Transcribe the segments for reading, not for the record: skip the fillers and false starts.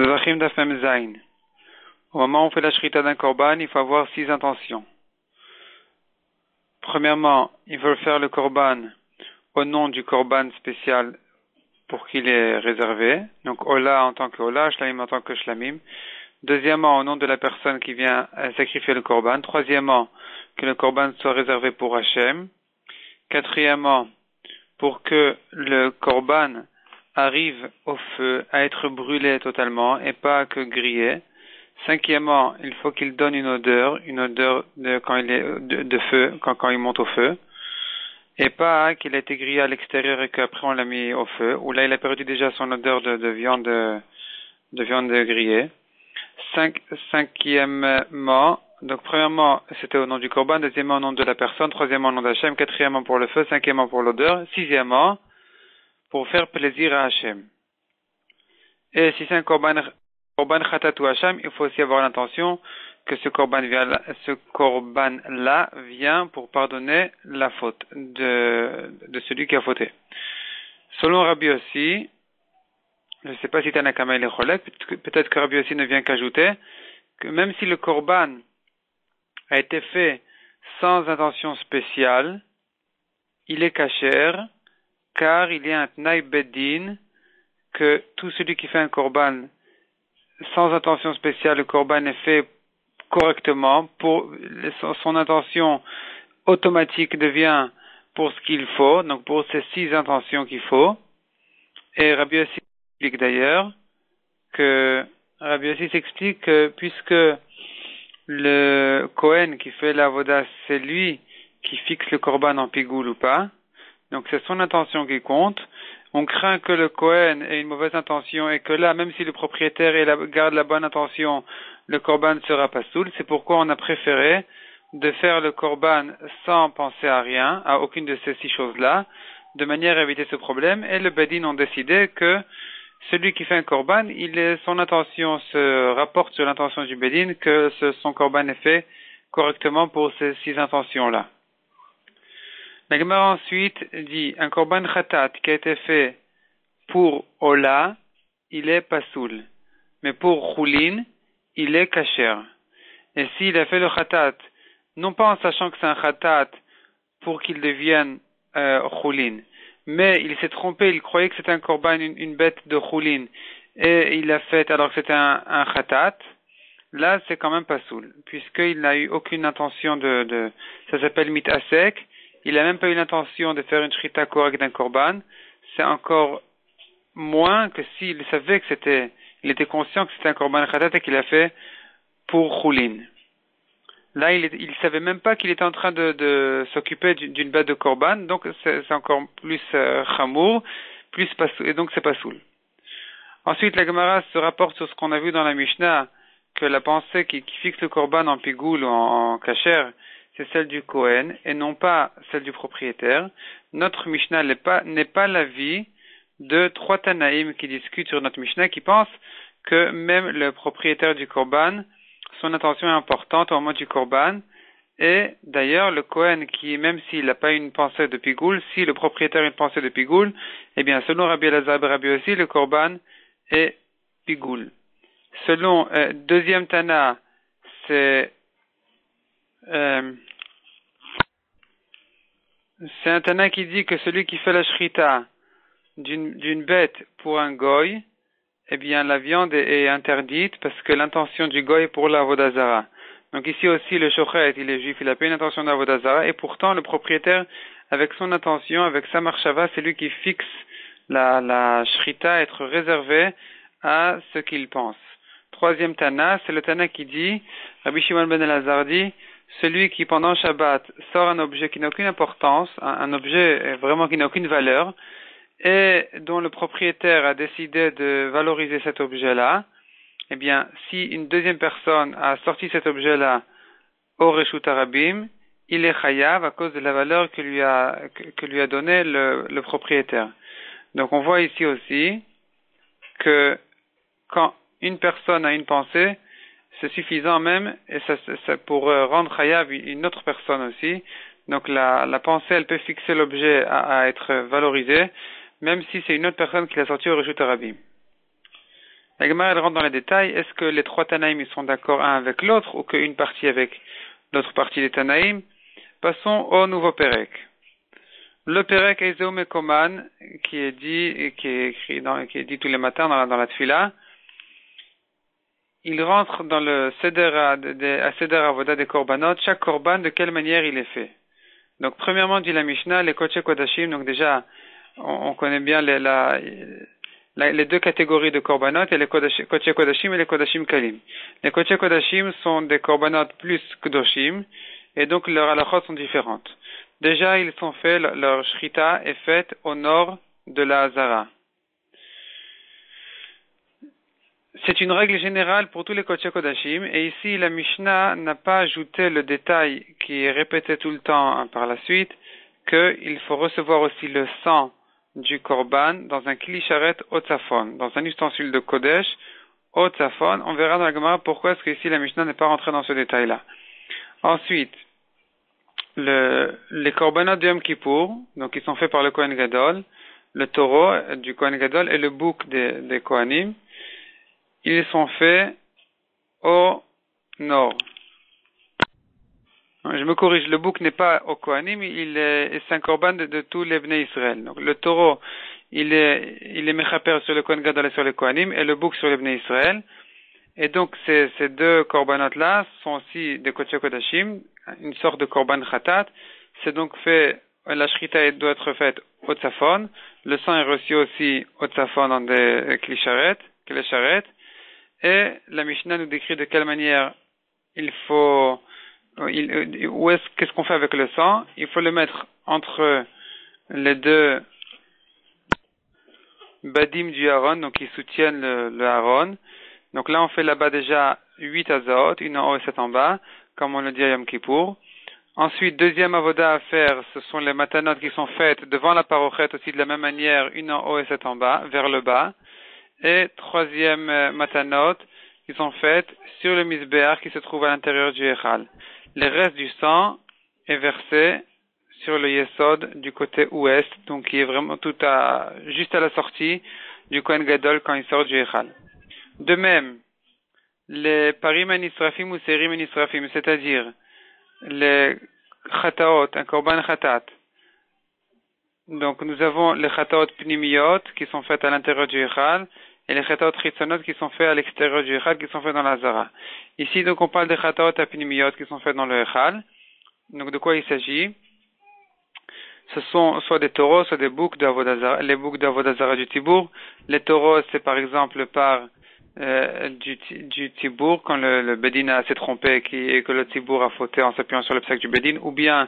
Zachim Dafem Zain. Au moment où on fait la shrita d'un korban, il faut avoir 6 intentions. Premièrement, il faut faire le korban au nom du korban spécial pour qu'il est réservé. Donc Ola en tant que Ola, Shlamim en tant que Shlamim. Deuxièmement, au nom de la personne qui vient sacrifier le korban. Troisièmement, que le korban soit réservé pour Hachem. Quatrièmement, pour que le korban arrive au feu à être brûlé totalement et pas que grillé. Cinquièmement, il faut qu'il donne une odeur de quand il est de feu, quand il monte au feu, et pas qu'il a été grillé à l'extérieur et qu'après on l'a mis au feu, où là il a perdu déjà son odeur de viande grillée. Cinquièmement, donc premièrement c'était au nom du korban, deuxièmement au nom de la personne, troisièmement au nom d'Hachem, quatrièmement pour le feu, cinquièmement pour l'odeur, sixièmement pour faire plaisir à Hachem. Et si c'est un korban khatat ou Hachem, il faut aussi avoir l'intention que ce korban-là vient pour pardonner la faute de celui qui a fauté. Selon Rabbi Yossi, je ne sais pas si Tanakama il est cholek, peut-être que Rabbi Yossi ne vient qu'ajouter que même si le korban a été fait sans intention spéciale, il est kasher, car il y a un tnaï beddin que tout celui qui fait un korban sans intention spéciale, le korban est fait correctement, pour son intention automatique devient pour ce qu'il faut, donc pour ces 6 intentions qu'il faut. Et Rabbi Yossi explique d'ailleurs que s'explique que puisque le Kohen qui fait l'avoda, c'est lui qui fixe le korban en pigoule ou pas, donc c'est son intention qui compte. On craint que le Kohen ait une mauvaise intention et que là, même si le propriétaire garde la bonne intention, le korban ne sera pas soul. C'est pourquoi on a préféré de faire le korban sans penser à rien, à aucune de ces 6 choses-là, de manière à éviter ce problème. Et le Bedin ont décidé que celui qui fait un korban, son intention se rapporte sur l'intention du Bedin, que son korban est fait correctement pour ces 6 intentions-là. La Gemara ensuite dit, un korban khatat qui a été fait pour Ola, il est pasoul. Mais pour Choulin, il est kasher. Et s'il a fait le khatat, non pas en sachant que c'est un khatat pour qu'il devienne Choulin, mais il s'est trompé, il croyait que c'était un korban, une bête de Choulin, et il l'a fait alors que c'était un khatat, là c'est quand même pasoul, puisqu'il n'a eu aucune intention ça s'appelle mitasek. Il n'a même pas eu l'intention de faire une shrita correcte d'un korban. C'est encore moins que s'il savait que il était conscient que c'était un korban khatat et qu'il a fait pour Choulin. Là, il savait même pas qu'il était en train de s'occuper d'une bête de korban, donc c'est encore plus chamour, et donc c'est pas soul. Ensuite, la Gemara se rapporte sur ce qu'on a vu dans la Mishnah, que la pensée qui fixe le korban en pigoule ou en kasher, c'est celle du Kohen et non pas celle du propriétaire. Notre Mishnah n'est pas l'avis de 3 Tanaïm qui discutent sur notre Mishnah, qui pensent que même le propriétaire du korban, son intention est importante au moment du korban. Et d'ailleurs, le Kohen qui, même s'il n'a pas une pensée de pigoule, si le propriétaire a une pensée de pigoule, eh bien, selon Rabbi Elazar et Rabbi Yossi, le korban est pigoule. Selon deuxième Tana, c'est un Tana qui dit que celui qui fait la shrita d'une bête pour un goy, eh bien la viande est interdite parce que l'intention du goy est pour la vodazara. Donc ici aussi le shochet, il est juif, il a pas une intention de la vodazara et pourtant le propriétaire avec son intention, avec sa marshava, c'est lui qui fixe la shrita être réservée à ce qu'il pense. Troisième Tana, c'est le Tana qui dit, Rabbi Shimon ben Elazar dit, celui qui pendant Shabbat sort un objet qui n'a aucune importance, un objet vraiment qui n'a aucune valeur, et dont le propriétaire a décidé de valoriser cet objet-là, eh bien, si une deuxième personne a sorti cet objet-là au Reshut Harabim, il est chayav à cause de la valeur que lui a donné le propriétaire. Donc on voit ici aussi que quand une personne a une pensée, c'est suffisant même, et ça pour rendre chayav une autre personne aussi. Donc la pensée, elle peut fixer l'objet à être valorisé, même si c'est une autre personne qui l'a sorti au Reshut Harabim. La Gemara, elle rentre dans les détails. Est-ce que les trois Tanaïm, ils sont d'accord un avec l'autre ou qu'une partie avec l'autre partie des Tanaïm? Passons au nouveau Pérec. Le Pérec Ezeu Mekoman, qui est dit, qui est dit tous les matins dans la Tfila, il rentre dans le Seder Avoda des Korbanot. Chaque Korban, de quelle manière il est fait? Donc, premièrement, dit la Mishnah, les Kodesh Kodashim. Donc, déjà, on connaît bien les deux catégories de Korbanot, et les Kodesh Kodashim et les Kodashim Kalim. Les Kodesh Kodashim sont des Korbanot plus Kedoshim, et donc leurs halachot sont différentes. Déjà, ils sont faits, leur shrita est faite au nord de la Hazara. C'est une règle générale pour tous les Kodesh Kodashim, et ici la Mishnah n'a pas ajouté le détail qui est répété tout le temps par la suite, qu'il faut recevoir aussi le sang du Korban dans un kli sharet otzafon, dans un ustensile de Kodesh otzafon. On verra dans la Gemara pourquoi est-ce que ici la Mishnah n'est pas rentrée dans ce détail-là. Ensuite, les Korbanot de Yom Kippour, donc ils sont faits par le Kohen Gadol, le taureau du Kohen Gadol et le bouc des Kohanim. Ils sont faits au nord. Je me corrige, le bouc n'est pas au Kohanim, c'est un korban de tous les Bnei Israël. Donc le taureau, il est mechaper sur le Kohen Gadol et sur les Kohanim, et le bouc sur les Bnei Israël. Et donc ces deux korbanot-là sont aussi des Kodesh Kodashim, une sorte de korban khatat. C'est donc fait, la shrita doit être faite au tzafon. Le sang est reçu aussi au tzafon dans des kli sharet. Et la Mishnah nous décrit de quelle manière qu'est-ce qu'on fait avec le sang? Il faut le mettre entre les deux badim du Aaron, donc qui soutiennent le Aaron. Donc là, on fait là-bas déjà 8 azaot, une en haut et 7 en bas, comme on le dit à Yom Kippour. Ensuite, deuxième avoda à faire, ce sont les matanot qui sont faites devant la parochet aussi de la même manière, une en haut et 7 en bas, vers le bas. Et troisième matanot, qui sont faites sur le misbéach qui se trouve à l'intérieur du Echal. Le reste du sang est versé sur le yesod du côté ouest, donc qui est vraiment juste à la sortie du Kohen Gadol quand il sort du Echal. De même, les parim en israfim ou serim en israfim, c'est-à-dire les chataot, un korban chatat. Donc nous avons les chataot pnimiot qui sont faites à l'intérieur du Echal, et les chataot chitzonot qui sont faits à l'extérieur du Echal, qui sont faits dans la Zara. Ici, donc, on parle des chataot apnimiot qui sont faits dans le Echal. Donc, de quoi il s'agit? Ce sont soit des taureaux, soit des boucs d'Avodazara, les boucs d'Avodazara du Tibour. Les taureaux, c'est par exemple par du Tibour, quand le Bedin s'est trompé et que le Tibour a fauté en s'appuyant sur le psaque du Bedin, ou bien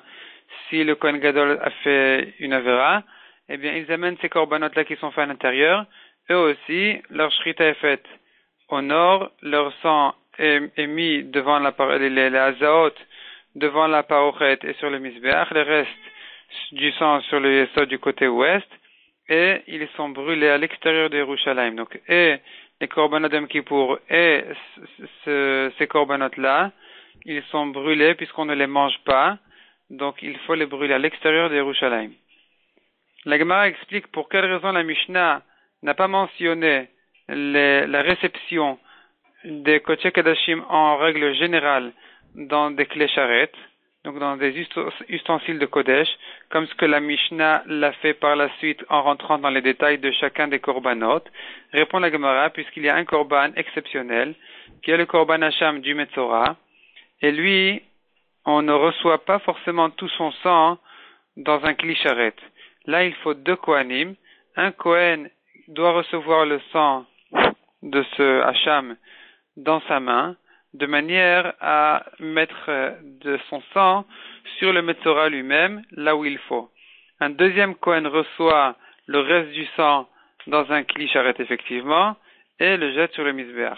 si le Kohen Gadol a fait une avera, eh bien, ils amènent ces korbanot-là qui sont faits à l'intérieur. Eux aussi, leur shrita est faite au nord, leur sang est mis devant les azaot, devant la parochet et sur le misbéach, le reste du sang sur le yesod du côté ouest, et ils sont brûlés à l'extérieur de Yerushalayim. Donc, et les korbanot d'Yom Kippour et ces korbanot-là, ils sont brûlés puisqu'on ne les mange pas, donc il faut les brûler à l'extérieur de Yerushalayim. La Gemara explique pour quelle raison la Mishnah n'a pas mentionné la réception des Kodesh Kodashim en règle générale dans des clés charrettes, donc dans des ustensiles de Kodesh, comme ce que la Mishnah l'a fait par la suite en rentrant dans les détails de chacun des korbanot. Répond la Gemara, puisqu'il y a un korban exceptionnel, qui est le korban Hacham du Metzora, et lui, on ne reçoit pas forcément tout son sang dans un kli sharet. Là, il faut deux Kohanim. Un Kohen doit recevoir le sang de ce Hacham dans sa main, de manière à mettre de son sang sur le Metzora lui-même, là où il faut. Un deuxième Kohen reçoit le reste du sang dans un kli sharet effectivement, et le jette sur le misbéach.